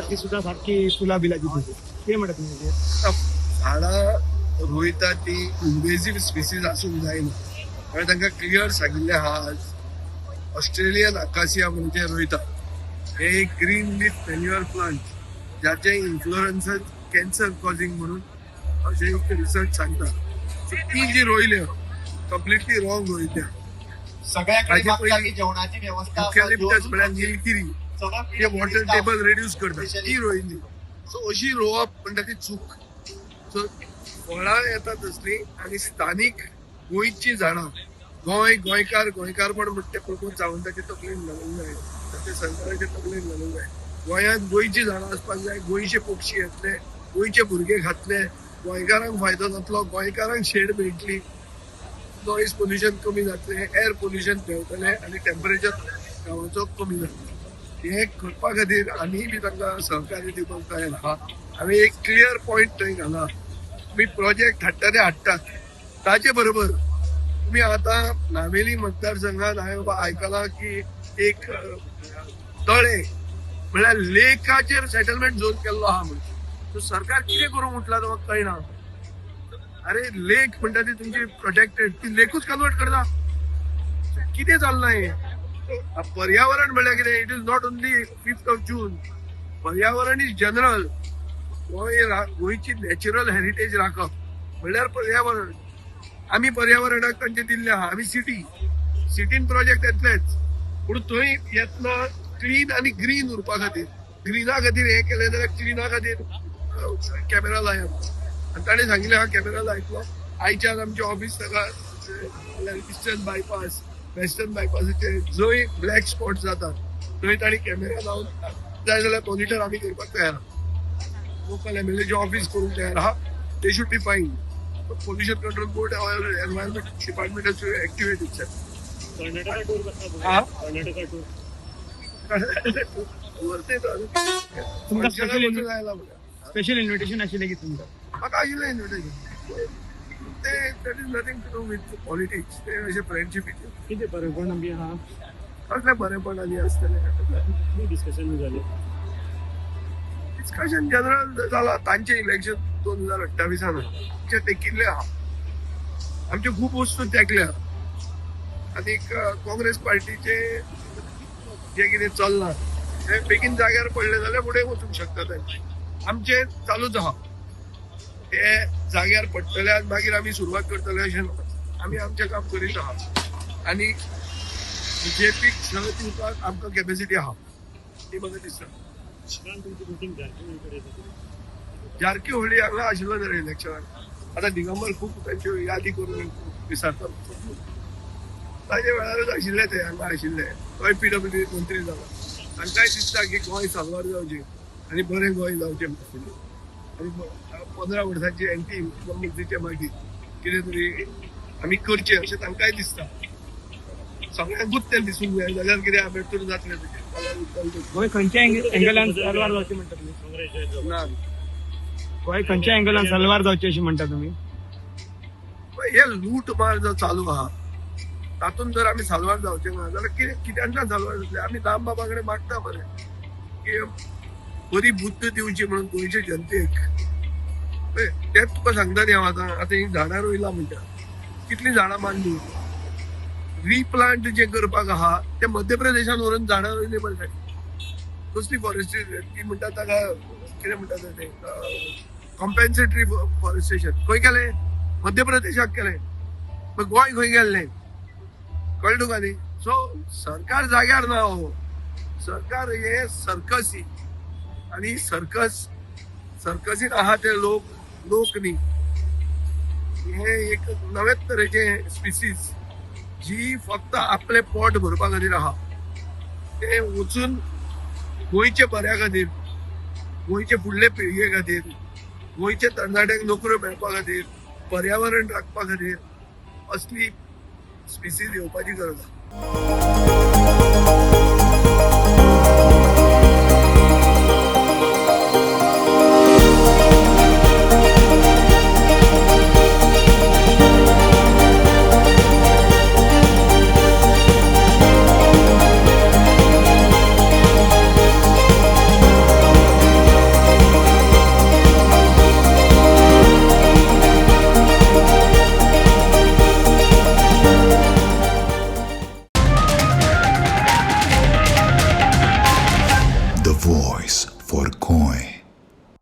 म्हणतात ती सुद्धा सारखी फुला बिलाची तुझी ते म्हणत म्हणजे झाडां रोयता ती इन्वेजिव्ह स्पिसीज असून जायना कारण तांकां क्लियर सांगिल्लें आहा आज ऑस्ट्रेलियन आकासिया म्हणजे रोयता हे एक ग्रीन लीफ मॅन्युअर प्लांट ज्याचे इन्फ्लुएन्सर कॅन्सर कॉजिंग म्हणून अशें एक रिसर्च सांगता सो ती जी रोयल्यो कम्प्लिटली रॉंग रोयल्या सगळ्याकडे मागता की जेवणाची व्यवस्था युकॅलिप्टस म्हळ्यार निलगिरी ते वॉटर टेबल रिड्यूस करता ती रोयली सो अशी रोवप म्हणटा ती चूक सो फळां येता तसली आनी स्थानीक गोंयची झाडां गोंयकारपण म्हणटा ते प्रमोद सावंताचे तकलेन घालूंक जाय ते सरकाराच्या तकलेन घालूंक जाय गोंयांत गोंयची झाडां आसपाक जाय गोंयचे पक्षी येतले गोंयचे भुरगे खातले गोंयकारांक फायदो जातलो गोंयकारांक शेड मेळटली नॉयज पोल्युशन कमी जातलें एअर पोल्युशन देंवतलें आनी टेम्परेचर गांवाचो कमी जातलो हे करपा खातीर आमी बी तांकां सहकार्य दिवपाक तयार आहा हांवें एक क्लियर पॉयंट थंय घाला तुमी प्रोजेक्ट हाडटा ते हाडटात ताचे बरोबर तुम्ही आता नावेली मतदारसंघात हांवें आयकलां की एक तळे म्हळ्यार लेकाचेर सेटलमेंट झोन केल्लो आहा म्हणून तो सरकार कितें करूंक उठला तो म्हाका कळना अरे लेक म्हणटा ती तुमची प्रोटेक्टेड ती लेकूच कन्वर्ट करता कितें चल्लां हें पर्यावरण म्हळ्यार कितें it is not only 5th of जून पर्यावरण इज जनरल गोंयची नॅचरल हेरिटेज राखप म्हळ्यार पर्यावरण आमी पर्यावरणाक तांचे दिल्ले आहा आमी सिटीन प्रोजेक्ट येतलेच पूण थंय येतना क्लीन आनी ग्रीन उरपा खातीर ग्रीना खातीर हें केलें जाल्यार क्लिना खातीर कॅमेरा लायात आनी ताणें सांगिल्लें हा कॅमेरा लायतलो आयच्यान आमचें ऑफिस ताका इस्टर्न बायपास वेस्टर्न बायपासाचेर जंय ब्लॅक स्पॉट जातात थंय ताणें कॅमेरा लावन जाय जाल्यार मॉनिटर आमी करपाक तयार आहा लोकल MLA ऑफिस करूंक तयार आहा दे should be fine pollution control board environment डिपार्टमेंटाचे ऍक्टिव्हिटी कर्नाटका टूर कसा कर्नाटका टूर तुमकां स्पेशल इन्व्हिटेशन आशिल्लें की तुमकां म्हाका आशिल्लें इन्व्हिटेशन ते that is nothing to do with politics ते अशें फ्रेंडशीप कितें बरेपण बी आहा कसलें बरेपण आनी आसतलें डिस्कशन जालें डिस्कशन जनरल जाला तांचें इलेक्शन 2028 ते तेकिल्लें आहा आमच्यो खूब वस्तू तेकल्या आनी काँग्रेस पार्टीचे जे कितें चल्लां तें बेगीन जाग्यार पडलें जाल्यार फुडें वचूंक शकता तांचे आमचें चालूच आहा ते जाग्यार पडटले आनी मागीर आमी सुरवात करतले अशें ना आमी आमचें काम करीत आहा आनी BJPक सह दिवपाक आमकां कॅपेसिटी आहा ती म्हाका दिसता जारकीहोळी हांगा आशिल्लो जाल्यार इलेक्शनाक आतां दिगंबर खूब तांच्यो यादी करून विसरतात ताजे वेळारच आशिल्ले ते हांगा आशिल्ले गोंय PWD मंत्री जाला तांकांय दिसता की गोंय साल्वार जावचें आनी बरें गोंय जावचें आशिल्लें आनी 15 वर्सांची एंटी इन्कम्बन्सीचे मागीर कितें तरी आमी करचें अशें तांकांय दिसता सगळ्यांकूच तें दिसूंक जाय जाल्यार कितें आंबेडकर जातलें गोंय खंयच्या एंगलान साल्वार जावचें म्हणटा तुमी ना गोंय खंयच्या एंगलान साल्वार जावचें अशें म्हणटा तुमी हे लूट मार जो चालू आहा तातूंत जर आमी साल्वार जावचे ना जाल्यार कित्याच्यान साल्वार जातले आमी दाम बाबा कडेन मागता बरें की बरी बुद्ध दिवची म्हणून गोंयचे जनतेक तेच तुका सांगता न्ही हांव आतां ही झाडां रोयला म्हणटा कितलीं झाडां मारली रिप्लांट जे करपाक आहा ते मध्य प्रदेशान व्हरून झाडां रोयली म्हणटा कसली फॉरेस्ट्री ती म्हणटा ताका कितें म्हणटा ते कॉम्पेन्सेटरी फॉरेस्टेशन खंय केलें मध्य प्रदेशाक केलें मग गोंय खंय गेल्लें कळ्ळें तुका न्ही सो सरकार जाग्यार ना हो सरकार हे सर्कसी आनी सर्कसीन आहा ते लोक न्ही हे एक नवेच तरेचे स्पिसीज जी फक्त आपले पोट भरपा खातीर आहा ते वचून गोंयचे बऱ्या खातीर गोंयचे फुडले पिळगे खातीर गोंयचे तरणाट्यांक नोकऱ्यो मेळपा खातीर पर्यावरण राखपा खातीर असली स्पिसीज येवपाची गरज आहा voice for Goy.